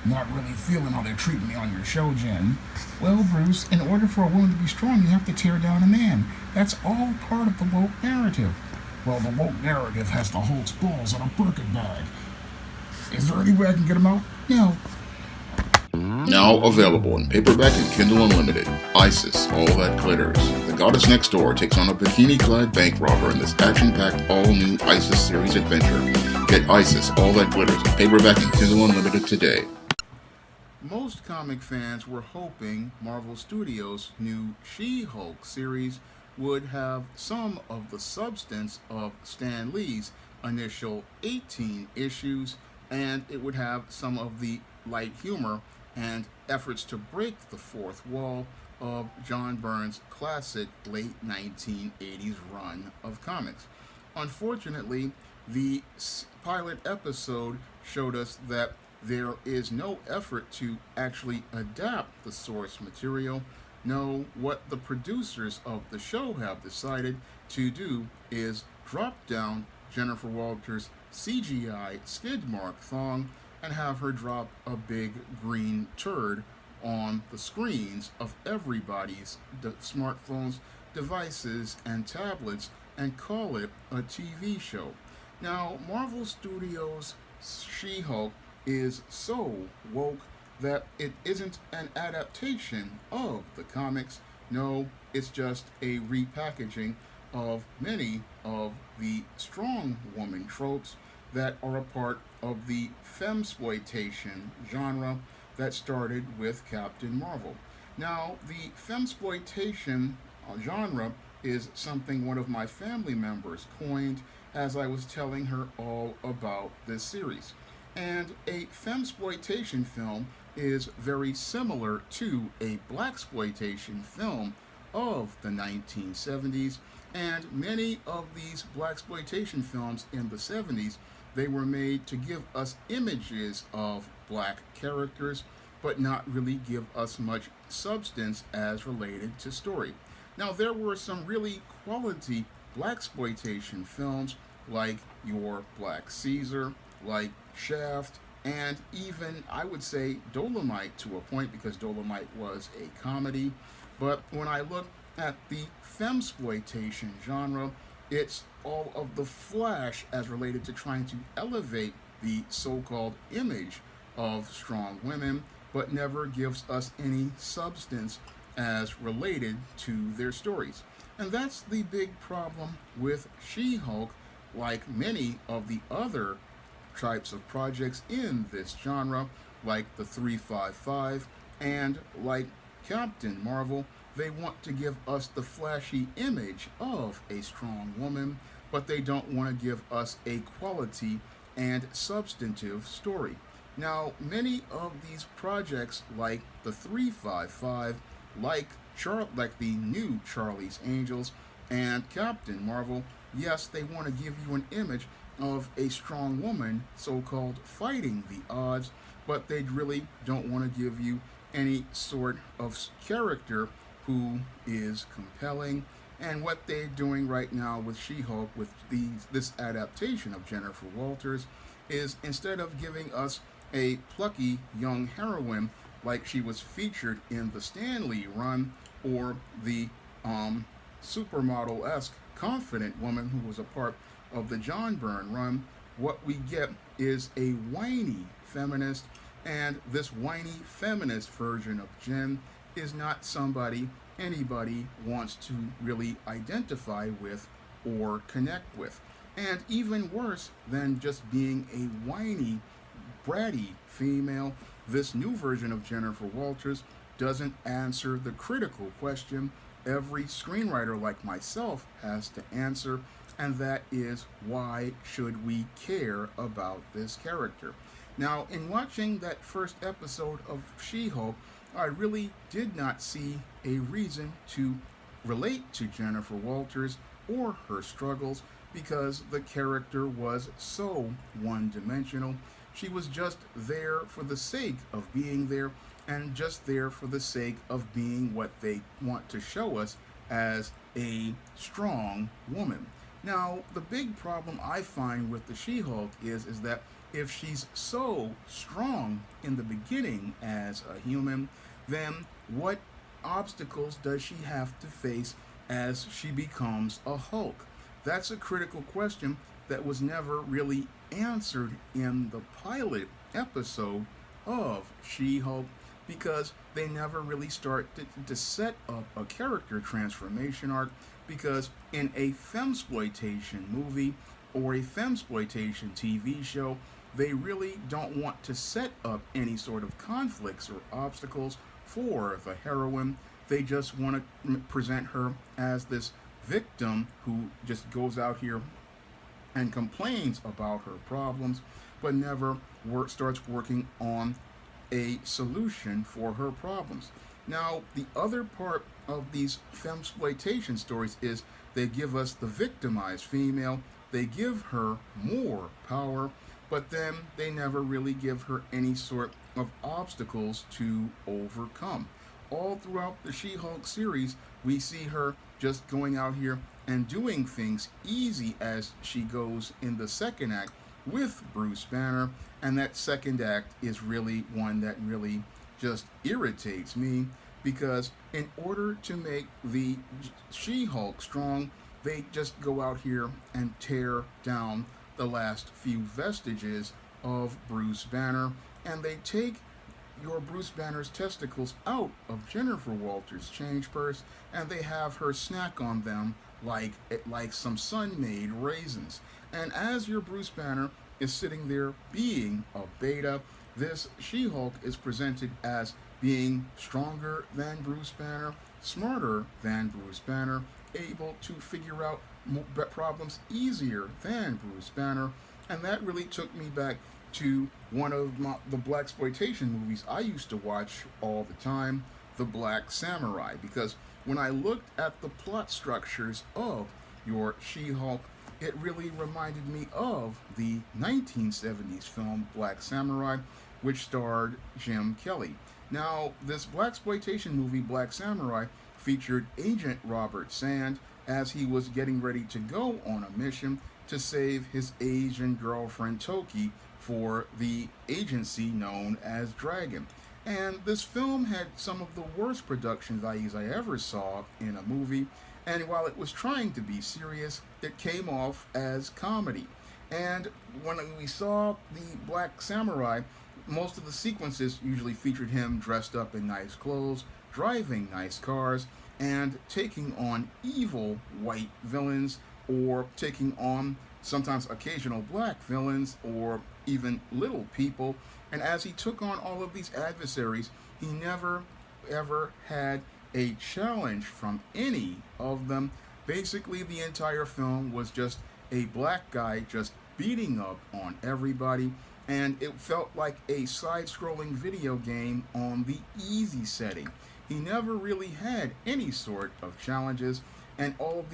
not really feeling how they're treating me on your show, Jen. Well, Bruce, in order for a woman to be strong, you have to tear down a man. That's all part of the woke narrative. Well, the woke narrative has the Hulk's balls in a Birkin bag. Is there any way I can get them out? No. Now available in paperback and Kindle Unlimited. Isis, All That Glitters. The goddess next door takes on a bikini-clad bank robber in this action-packed all-new Isis series adventure. Get Isis, All That Glitters in paperback and Kindle Unlimited today. Most comic fans were hoping Marvel Studios' new She-Hulk series would have some of the substance of Stan Lee's initial 18 issues, and it would have some of the light humor and efforts to break the fourth wall of John Byrne's classic late 1980s run of comics. Unfortunately, the pilot episode showed us that there is no effort to actually adapt the source material. No, what the producers of the show have decided to do is drop down Jennifer Walters' CGI skid mark thong and have her drop a big green turd on the screens of everybody's smartphones, devices, and tablets and call it a TV show. Now, Marvel Studios' She-Hulk is so woke that it isn't an adaptation of the comics. No, it's just a repackaging of many of the strong woman tropes that are a part of the Femsploitation genre that started with Captain Marvel. Now, the Femsploitation genre is something one of my family members coined as I was telling her all about this series. And a Femsploitation film is very similar to a blaxploitation film of the 1970s, and many of these blaxploitation films in the 70s, they were made to give us images of black characters, but not really give us much substance as related to story. Now, there were some really quality blaxploitation films like Your Black Caesar, like Shaft, and even, I would say, Dolomite to a point, because Dolomite was a comedy. But when I look at the Femsploitation genre, it's all of the flash as related to trying to elevate the so-called image of strong women, but never gives us any substance as related to their stories. And that's the big problem with She-Hulk, like many of the other types of projects in this genre, like the 355 and like Captain Marvel. They want to give us the flashy image of a strong woman, but they don't want to give us a quality and substantive story. Now, many of these projects, like the 355, like the new Charlie's Angels and Captain Marvel, yes, they want to give you an image of a strong woman, so-called fighting the odds, but they really don't want to give you any sort of character who is compelling. And what they're doing right now with She-Hulk, with this adaptation of Jennifer Walters, is instead of giving us a plucky young heroine like she was featured in the Stan Lee run, or the supermodel-esque confident woman who was a part of the John Byrne run, what we get is a whiny feminist, and this whiny feminist version of Jen is not somebody anybody wants to really identify with or connect with. And even worse than just being a whiny, bratty female, this new version of Jennifer Walters doesn't answer the critical question every screenwriter like myself has to answer, and that is, why should we care about this character? Now, in watching that first episode of She-Hulk, I really did not see a reason to relate to Jennifer Walters or her struggles, because the character was so one-dimensional. She was just there for the sake of being there, and just there for the sake of being what they want to show us as a strong woman. Now, the big problem I find with the She-Hulk is that if she's so strong in the beginning as a human, then what obstacles does she have to face as she becomes a Hulk? That's a critical question that was never really answered in the pilot episode of She-Hulk, because they never really start to set up a character transformation arc, because in a Femsploitation movie or a Femsploitation TV show, they really don't want to set up any sort of conflicts or obstacles for the heroine. They just want to present her as this victim who just goes out here and complains about her problems, but never starts working on a solution for her problems. Now, the other part of these femsploitation stories is they give us the victimized female, they give her more power, but then they never really give her any sort of obstacles to overcome. All throughout the She-Hulk series, we see her just going out here and doing things easy as she goes in the second act with Bruce Banner, and that second act is really one that really just irritates me, because in order to make the She-Hulk strong, they just go out here and tear down the last few vestiges of Bruce Banner, and they take your Bruce Banner's testicles out of Jennifer Walters' change purse, and they have her snack on them like some sun-made raisins. And as your Bruce Banner is sitting there being a beta, this She-Hulk is presented as being stronger than Bruce Banner, smarter than Bruce Banner, able to figure out problems easier than Bruce Banner. And that really took me back to one of the blaxploitation movies I used to watch all the time, The Black Samurai, because when I looked at the plot structures of your She-Hulk, it really reminded me of the 1970s film Black Samurai, which starred Jim Kelly. Now, this blaxploitation movie, Black Samurai, featured Agent Robert Sand as he was getting ready to go on a mission to save his Asian girlfriend Toki for the agency known as Dragon. And this film had some of the worst production values I ever saw in a movie, and while it was trying to be serious, it came off as comedy. And when we saw the Black Samurai, most of the sequences usually featured him dressed up in nice clothes, driving nice cars, and taking on evil white villains, or taking on sometimes occasional black villains, or even little people. And as he took on all of these adversaries, he never ever had a challenge from any of them. Basically, the entire film was just a black guy just beating up on everybody, and it felt like a side-scrolling video game on the easy setting. He never really had any sort of challenges, and all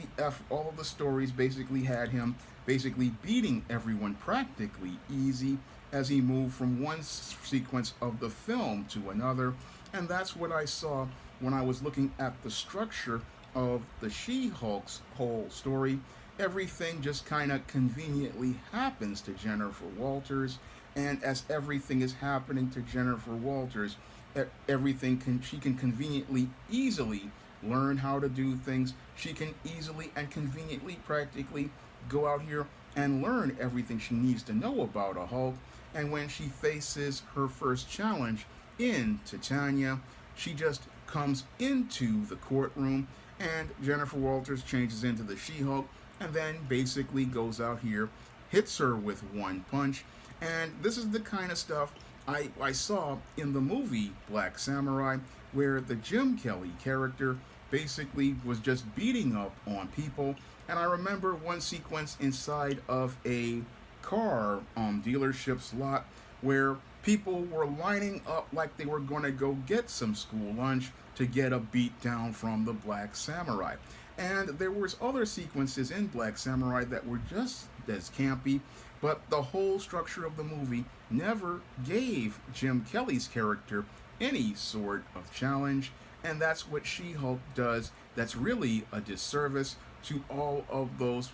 of the stories basically had him basically beating everyone practically easy as he moved from one sequence of the film to another. And that's what I saw when I was looking at the structure of the She-Hulk's whole story. Everything just kind of conveniently happens to Jennifer Walters, and as everything is happening to Jennifer Walters, she can conveniently, easily learn how to do things. She can easily and conveniently, practically go out here and learn everything she needs to know about a Hulk. And when she faces her first challenge in Titania, she just comes into the courtroom, and Jennifer Walters changes into the She-Hulk, and then basically goes out here, hits her with one punch. And this is the kind of stuff I saw in the movie Black Samurai, where the Jim Kelly character basically was just beating up on people. And I remember one sequence inside of a car dealership's lot where people were lining up like they were going to go get some school lunch to get a beat down from the Black Samurai. And there was other sequences in Black Samurai that were just as campy, but the whole structure of the movie never gave Jim Kelly's character any sort of challenge, and that's what She-Hulk does. That's really a disservice to all of those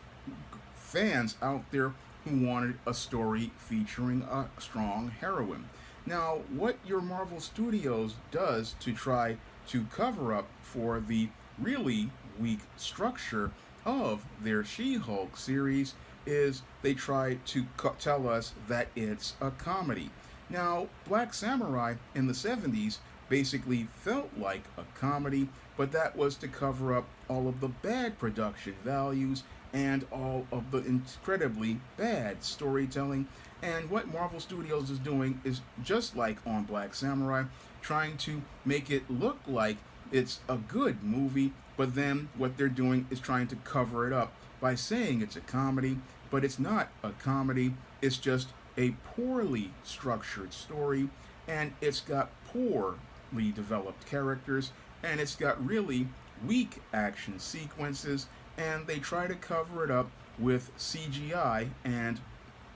fans out there who wanted a story featuring a strong heroine. Now, what your Marvel Studios does to try to cover up for the really weak structure of their She-Hulk series is they try to tell us that it's a comedy. Now, Black Samurai in the 70s basically felt like a comedy, but that was to cover up all of the bad production values and all of the incredibly bad storytelling. And what Marvel Studios is doing is just like on Black Samurai, trying to make it look like it's a good movie, but then what they're doing is trying to cover it up by saying it's a comedy, but it's not a comedy. It's just a poorly structured story, and it's got poorly developed characters, and it's got really weak action sequences, and they try to cover it up with CGI and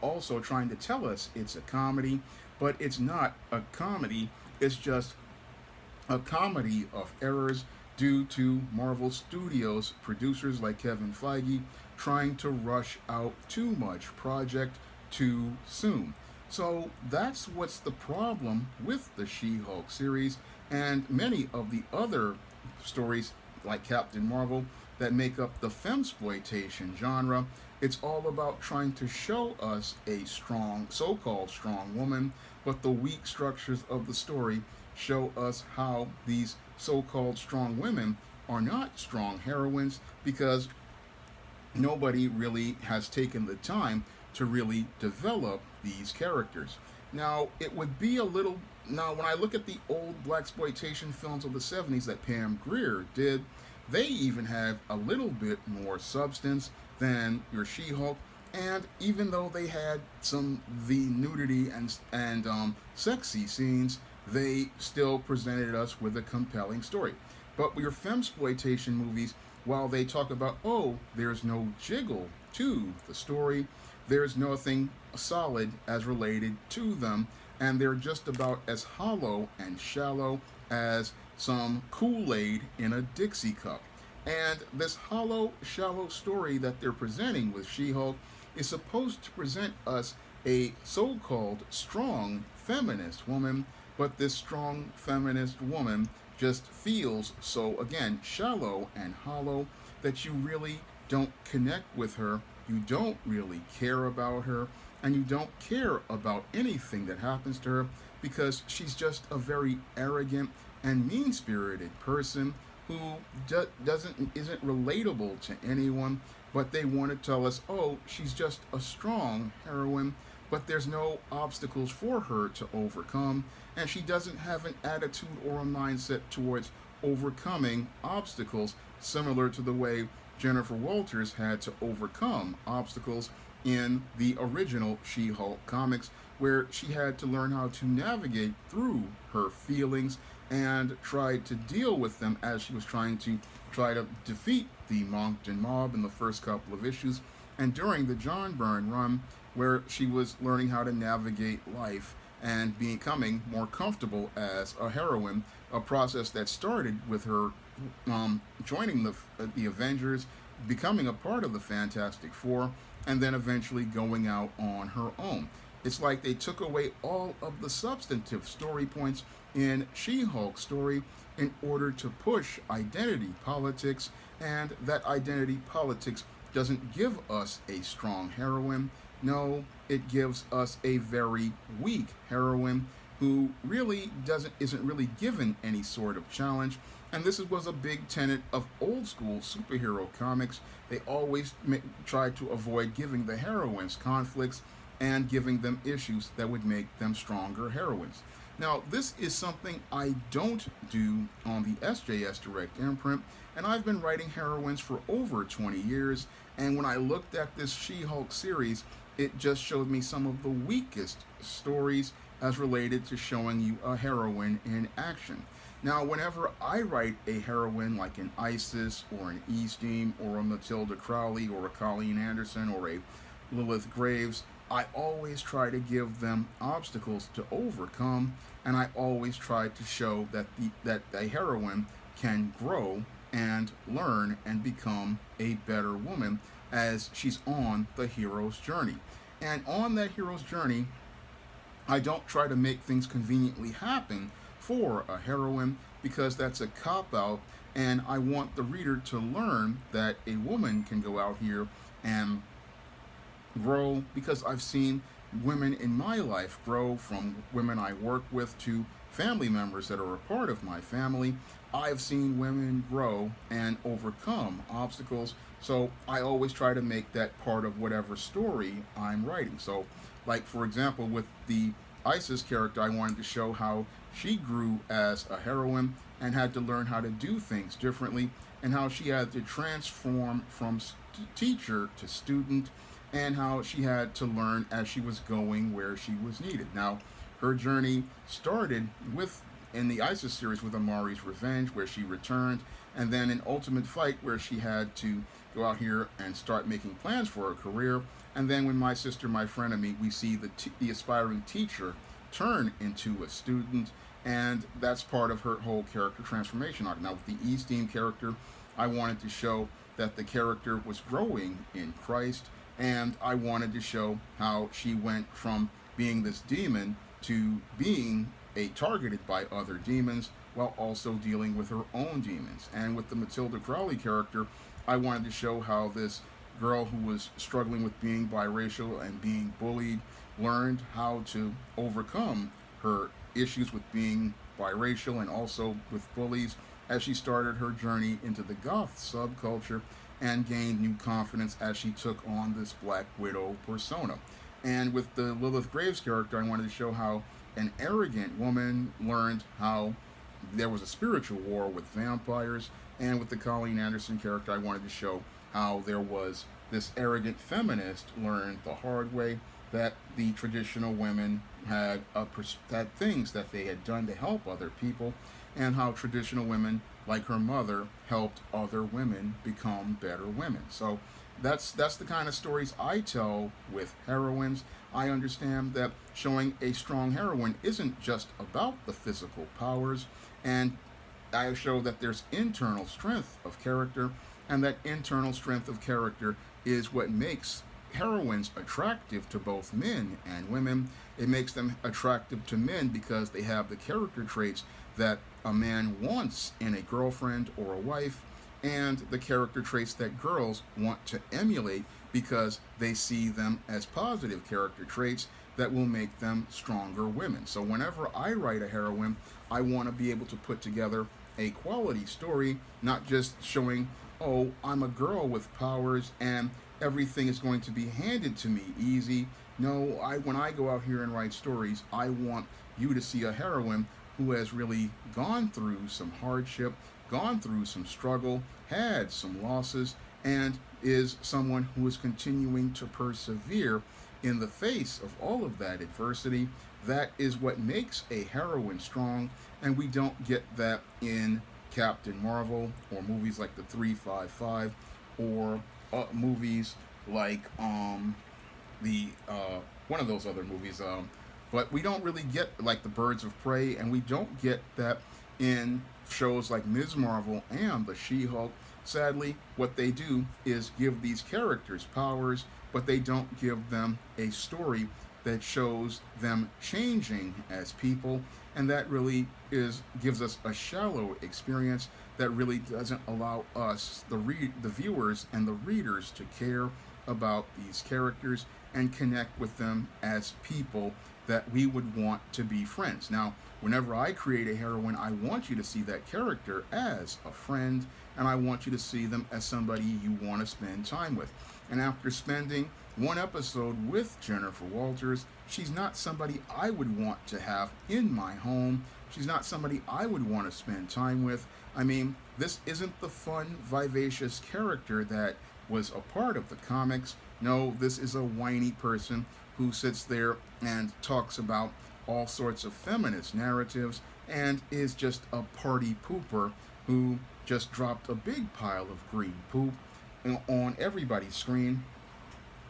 also trying to tell us it's a comedy, but it's not a comedy. It's just a comedy of errors due to Marvel Studios producers like Kevin Feige trying to rush out too much project too soon. So that's what's the problem with the She-Hulk series and many of the other stories like Captain Marvel that make up the Femsploitation genre. It's all about trying to show us a strong, so-called strong woman, but the weak structures of the story show us how these so-called strong women are not strong heroines because nobody really has taken the time to really develop these characters. Now, it would be a little... Now, when I look at the old blaxploitation films of the 70s that Pam Grier did, they even have a little bit more substance than your She-Hulk. And even though they had the nudity and sexy scenes, they still presented us with a compelling story. But your Femsploitation movies, while they talk about, oh, there's no jiggle to the story, there's nothing solid as related to them, and they're just about as hollow and shallow as some Kool-Aid in a Dixie cup. And this hollow, shallow story that they're presenting with She-Hulk is supposed to present us a so-called strong feminist woman, but this strong feminist woman just feels so, again, shallow and hollow that you really don't connect with her, you don't really care about her, and you don't care about anything that happens to her because she's just a very arrogant and mean-spirited person who isn't relatable to anyone, but they want to tell us, oh, she's just a strong heroine, but there's no obstacles for her to overcome, and she doesn't have an attitude or a mindset towards overcoming obstacles, similar to the way Jennifer Walters had to overcome obstacles in the original She-Hulk comics, where she had to learn how to navigate through her feelings and tried to deal with them as she was trying to defeat the Moncton Mob in the first couple of issues, and during the John Byrne run, where she was learning how to navigate life and becoming more comfortable as a heroine, a process that started with her joining the Avengers, becoming a part of the Fantastic Four, and then eventually going out on her own. It's like they took away all of the substantive story points in She-Hulk's story in order to push identity politics, and that identity politics doesn't give us a strong heroine. No, it gives us a very weak heroine who really isn't really given any sort of challenge. And this was a big tenet of old school superhero comics. They always tried to avoid giving the heroines conflicts and giving them issues that would make them stronger heroines. Now, this is something I don't do on the SJS Direct imprint, and I've been writing heroines for over 20 years, and when I looked at this She-Hulk series, it just showed me some of the weakest stories as related to showing you a heroine in action. Now, whenever I write a heroine like an Isis or an Esteem or a Matilda Crowley or a Colleen Anderson or a Lilith Graves, I always try to give them obstacles to overcome, and I always try to show that the heroine can grow and learn and become a better woman as she's on the hero's journey. And on that hero's journey, I don't try to make things conveniently happen for a heroine because that's a cop out, and I want the reader to learn that a woman can go out here and grow, because I've seen women in my life grow from women I work with to family members that are a part of my family. I've seen women grow and overcome obstacles, so I always try to make that part of whatever story I'm writing. So, like for example, with the Isis character, I wanted to show how she grew as a heroine and had to learn how to do things differently, and how she had to transform from teacher to student, and how she had to learn as she was going where she was needed. Now, her journey started with in the Isis series with Amari's Revenge, where she returned, and then in Ultimate Fight, where she had to go out here and start making plans for her career. And then when My Sister, My Frenemy, we see the aspiring teacher turn into a student, and that's part of her whole character transformation arc. Now, with the Esteem character, I wanted to show that the character was growing in Christ, and I wanted to show how she went from being this demon to being targeted by other demons, while also dealing with her own demons. And with the Matilda Crowley character, I wanted to show how this girl who was struggling with being biracial and being bullied learned how to overcome her issues with being biracial and also with bullies as she started her journey into the goth subculture and gained new confidence as she took on this Black Widow persona. And with the Lilith Graves character, I wanted to show how an arrogant woman learned how there was a spiritual war with vampires. And with the Colleen Anderson character, I wanted to show how there was this arrogant feminist learned the hard way that the traditional women had things that they had done to help other people, and how traditional women, like her mother, helped other women become better women. So that's the kind of stories I tell with heroines. I understand that showing a strong heroine isn't just about the physical powers, and I show that there's internal strength of character, and that internal strength of character is what makes heroines attractive to both men and women. It makes them attractive to men because they have the character traits that a man wants in a girlfriend or a wife, and the character traits that girls want to emulate because they see them as positive character traits that will make them stronger women. So whenever I write a heroine, I want to be able to put together a quality story, not just showing, oh, I'm a girl with powers and everything is going to be handed to me easy. No, when I go out here and write stories, I want you to see a heroine who has really gone through some hardship, gone through some struggle, had some losses, and is someone who is continuing to persevere in the face of all of that adversity. That is what makes a heroine strong, and we don't get that in Captain Marvel or movies like the 355 or movies like the one of those other movies, but we don't really get like the Birds of Prey, and we don't get that in shows like Ms. Marvel and the She-Hulk. Sadly, what they do is give these characters powers, but they don't give them a story that shows them changing as people, and that really gives us a shallow experience that really doesn't allow us, the viewers and the readers, to care about these characters and connect with them as people that we would want to be friends. Now, whenever I create a heroine, I want you to see that character as a friend, and I want you to see them as somebody you want to spend time with. And after spending one episode with Jennifer Walters, she's not somebody I would want to have in my home. She's not somebody I would want to spend time with. I mean, this isn't the fun, vivacious character that was a part of the comics. No, this is a whiny person who sits there and talks about all sorts of feminist narratives and is just a party pooper who just dropped a big pile of green poop on everybody's screen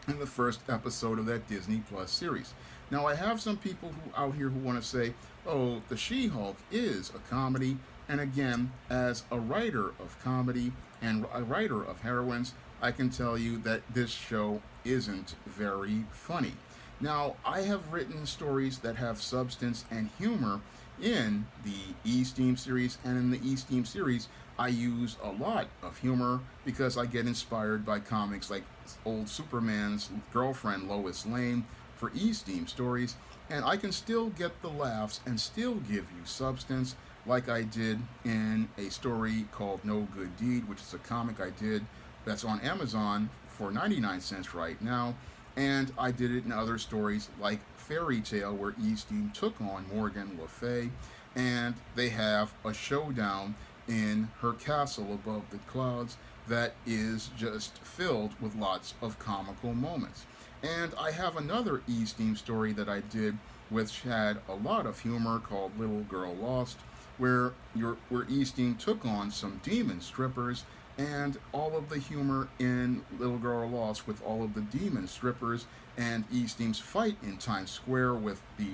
in the first episode of that Disney Plus series. Now, I have some people out here who want to say, oh, the She-Hulk is a comedy. And again, as a writer of comedy and a writer of heroines, I can tell you that this show isn't very funny. Now, I have written stories that have substance and humor in the E-Steam series, and in the E-Steam series, I use a lot of humor because I get inspired by comics like old Superman's girlfriend Lois Lane for E-Steam stories, and I can still get the laughs and still give you substance like I did in a story called No Good Deed, which is a comic I did that's on Amazon for 99 cents right now. And I did it in other stories like Fairy Tale, where Easteen took on Morgan Le Fay, and they have a showdown in her castle above the clouds that is just filled with lots of comical moments. And I have another Easteen story that I did which had a lot of humor called Little Girl Lost, where Easteen took on some demon strippers, and all of the humor in Little Girl Lost with all of the demon strippers and Easteen's fight in Times Square with the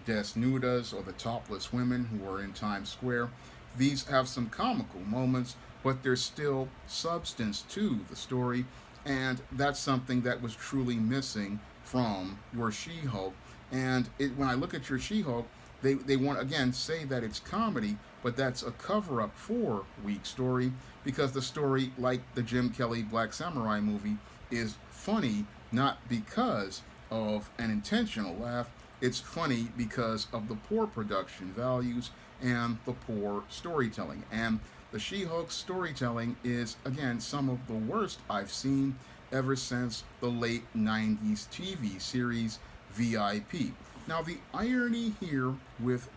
desnudas, or the topless women who are in Times Square. These have some comical moments, but there's still substance to the story, and that's something that was truly missing from your She-Hulk. And when I look at your She-Hulk, they want again say that it's comedy, but that's a cover-up for weak story, because the story, like the Jim Kelly Black Samurai movie, is funny not because of an intentional laugh. It's funny because of the poor production values and the poor storytelling. And the She-Hulk storytelling is, again, some of the worst I've seen ever since the late 90s TV series VIP. Now, the irony here with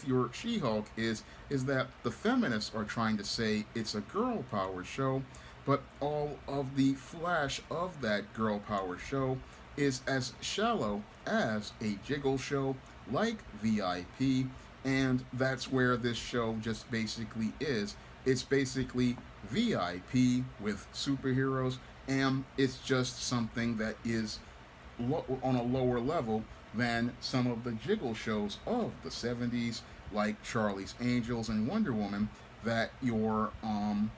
your She-Hulk is that the feminists are trying to say it's a girl power show, but all of the flash of that girl power show is as shallow as a jiggle show like VIP, and that's where this show just basically is. It's basically VIP with superheroes, and it's just something that is on a lower level than some of the jiggle shows of the 70s, like Charlie's Angels and Wonder Woman, that your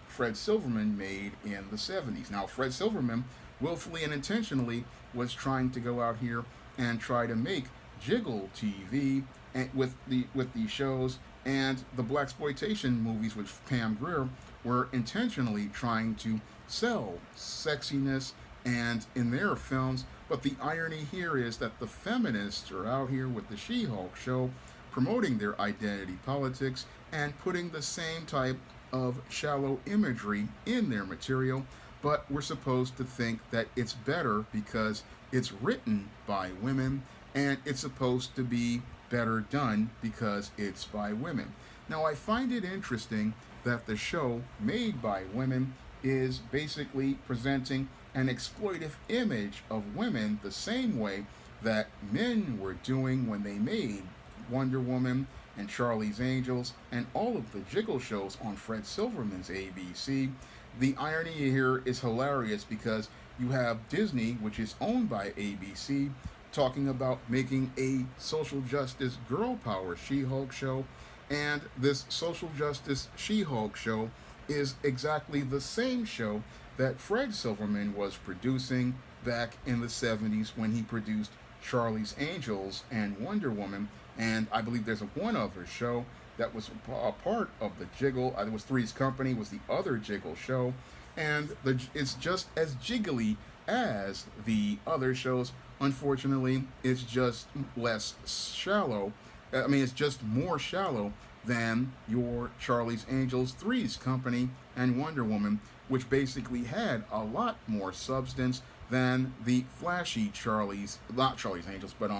Fred Silverman made in the 70s. Now, Fred Silverman willfully and intentionally was trying to go out here and try to make jiggle TV and with these shows, and the blaxploitation movies with Pam Grier were intentionally trying to sell sexiness and in their films. But the irony here is that the feminists are out here with the She-Hulk show promoting their identity politics and putting the same type of shallow imagery in their material, but we're supposed to think that it's better because it's written by women, and it's supposed to be better done because it's by women. Now, I find it interesting that the show made by women is basically presenting an exploitive image of women the same way that men were doing when they made Wonder Woman and Charlie's Angels and all of the jiggle shows on Fred Silverman's ABC. The irony here is hilarious because you have Disney, which is owned by ABC, talking about making a social justice girl power She-Hulk show, and this social justice She-Hulk show is exactly the same show that Fred Silverman was producing back in the 70s when he produced Charlie's Angels and Wonder Woman. And I believe there's one other show that was a part of the Jiggle. It was Three's Company was the other Jiggle show, and it's just as jiggly as the other shows. Unfortunately, it's just less shallow. I mean, it's just more shallow than your Charlie's Angels, Three's Company, and Wonder Woman, which basically had a lot more substance than the flashy not Charlie's Angels, but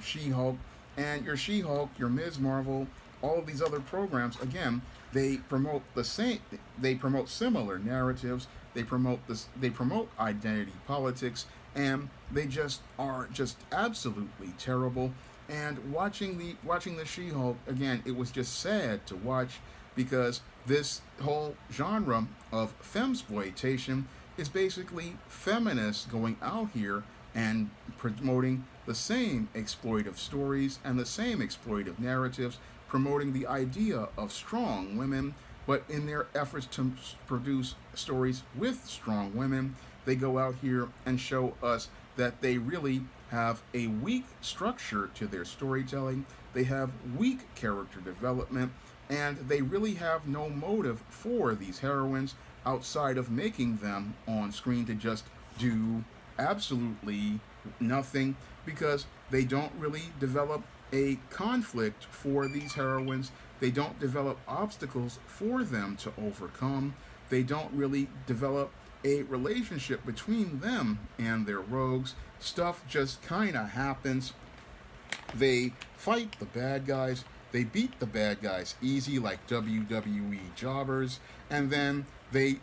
She-Hulk. And your She-Hulk, your Ms. Marvel, all of these other programs, again, they promote similar narratives, they promote identity politics, and they just are just absolutely terrible. And watching the She-Hulk, again, it was just sad to watch, because this whole genre of femsploitation is basically feminists going out here and promoting the same exploitive stories and the same exploitive narratives, promoting the idea of strong women, but in their efforts to produce stories with strong women, they go out here and show us that they really have a weak structure to their storytelling, they have weak character development, and they really have no motive for these heroines outside of making them on screen to just do absolutely nothing, because they don't really develop a conflict for these heroines. They don't develop obstacles for them to overcome. They don't really develop a relationship between them and their rogues. Stuff just kind of happens. They fight the bad guys. They beat the bad guys easy like WWE jobbers, and then they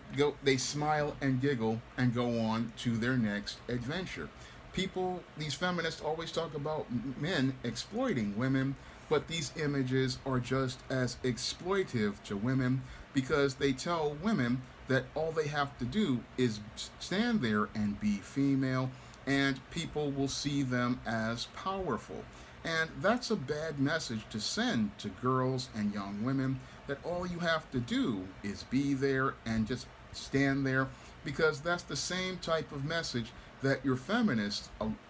smile and giggle and go on to their next adventure. People, these feminists always talk about men exploiting women, but these images are just as exploitive to women, because they tell women that all they have to do is stand there and be female, and people will see them as powerful. And that's a bad message to send to girls and young women, that all you have to do is be there and just stand there, because that's the same type of message that your feminists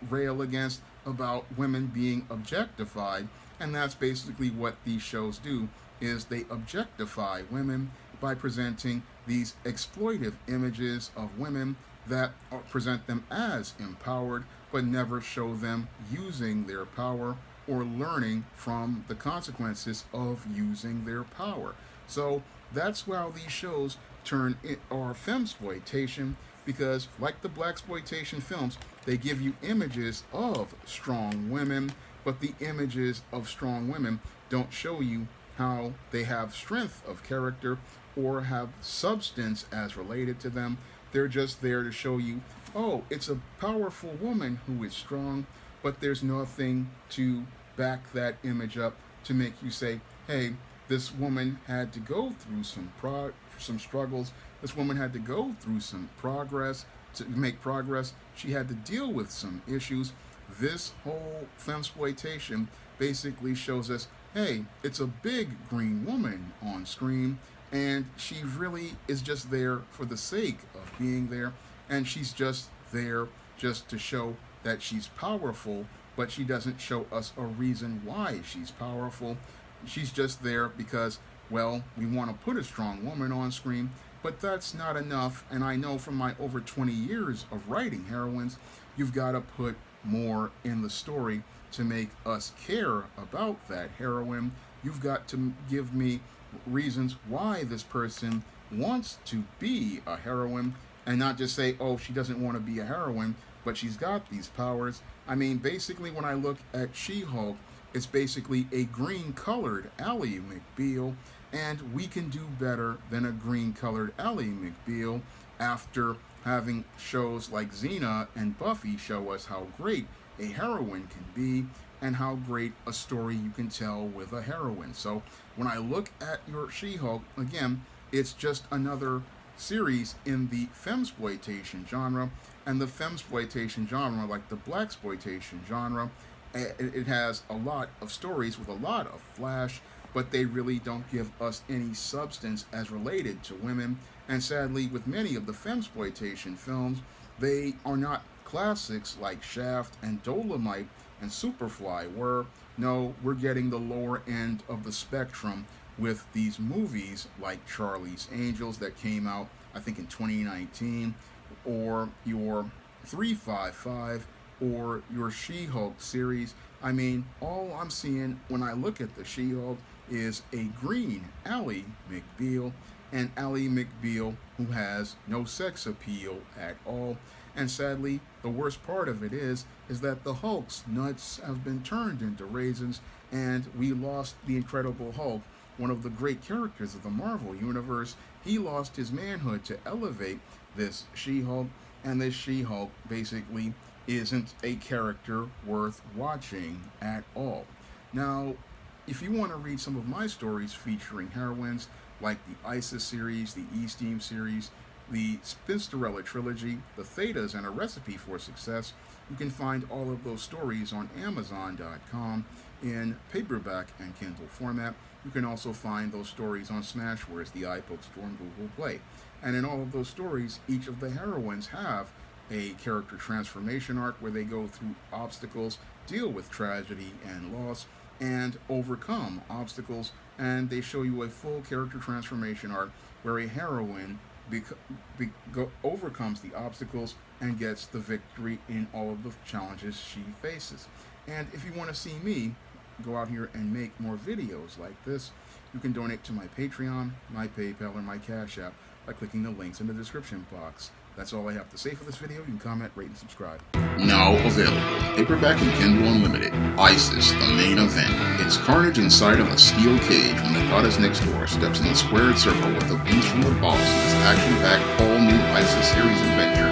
rail against about women being objectified. And that's basically what these shows do, is they objectify women by presenting these exploitive images of women that present them as empowered, but never show them using their power or learning from the consequences of using their power. So that's how these shows are femsploitation, because like the blaxploitation films, they give you images of strong women, but the images of strong women don't show you how they have strength of character or have substance as related to them. They're just there to show you, oh, it's a powerful woman who is strong, but there's nothing to back that image up to make you say, hey, this woman had to go through some struggles. This woman had to go through some progress to make progress. She had to deal with some issues. This whole femsploitation basically shows us, hey, it's a big green woman on screen, and she really is just there for the sake of being there, and she's just there just to show that she's powerful, but she doesn't show us a reason why she's powerful. She's just there because, well, we want to put a strong woman on screen, but that's not enough. And I know from my over 20 years of writing heroines, you've got to put more in the story to make us care about that heroine. You've got to give me reasons why this person wants to be a heroine, and not just say, oh, she doesn't want to be a heroine, but she's got these powers. I mean, basically, when I look at She-Hulk, it's basically a green-colored Ally McBeal, and we can do better than a green-colored Ally McBeal after having shows like Xena and Buffy show us how great a heroine can be and how great a story you can tell with a heroine. So when I look at your She-Hulk, again, it's just another series in the femsploitation genre, and the femsploitation genre, like the blaxploitation genre, it has a lot of stories with a lot of flash, but they really don't give us any substance as related to women. And sadly, with many of the femsploitation films, they are not classics like Shaft and Dolomite and Superfly were. No, we're getting the lower end of the spectrum with these movies like Charlie's Angels that came out, I think, in 2019, or your 355, or your She-Hulk series. I mean, all I'm seeing when I look at the She-Hulk is a green Ally McBeal, and Ally McBeal who has no sex appeal at all. And sadly, the worst part of it is that the Hulk's nuts have been turned into raisins, and we lost the Incredible Hulk, one of the great characters of the Marvel Universe. He lost his manhood to elevate this She-Hulk, and this She-Hulk basically isn't a character worth watching at all. Now, if you want to read some of my stories featuring heroines like the Isis series, the E-Steam series, the Spinsterella trilogy, the Thetas, and A Recipe for Success, you can find all of those stories on Amazon.com in paperback and Kindle format. You can also find those stories on Smashwords, the iBook Store, and Google Play. And in all of those stories, each of the heroines have a character transformation arc where they go through obstacles, deal with tragedy and loss, and overcome obstacles. And they show you a full character transformation arc where a heroine overcomes the obstacles and gets the victory in all of the challenges she faces. And if you want to see me go out here and make more videos like this, you can donate to my Patreon, my PayPal, or my Cash App by clicking the links in the description box. That's all I have to say for this video. You can comment, rate, and subscribe. Now available, paperback and Kindle Unlimited. ISIS, the main event. It's carnage inside of a steel cage when the goddess next door steps in the squared circle with the beast from the boss in this action-packed all-new ISIS series adventure.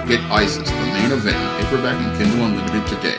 Get ISIS, the main event, in paperback and Kindle Unlimited today.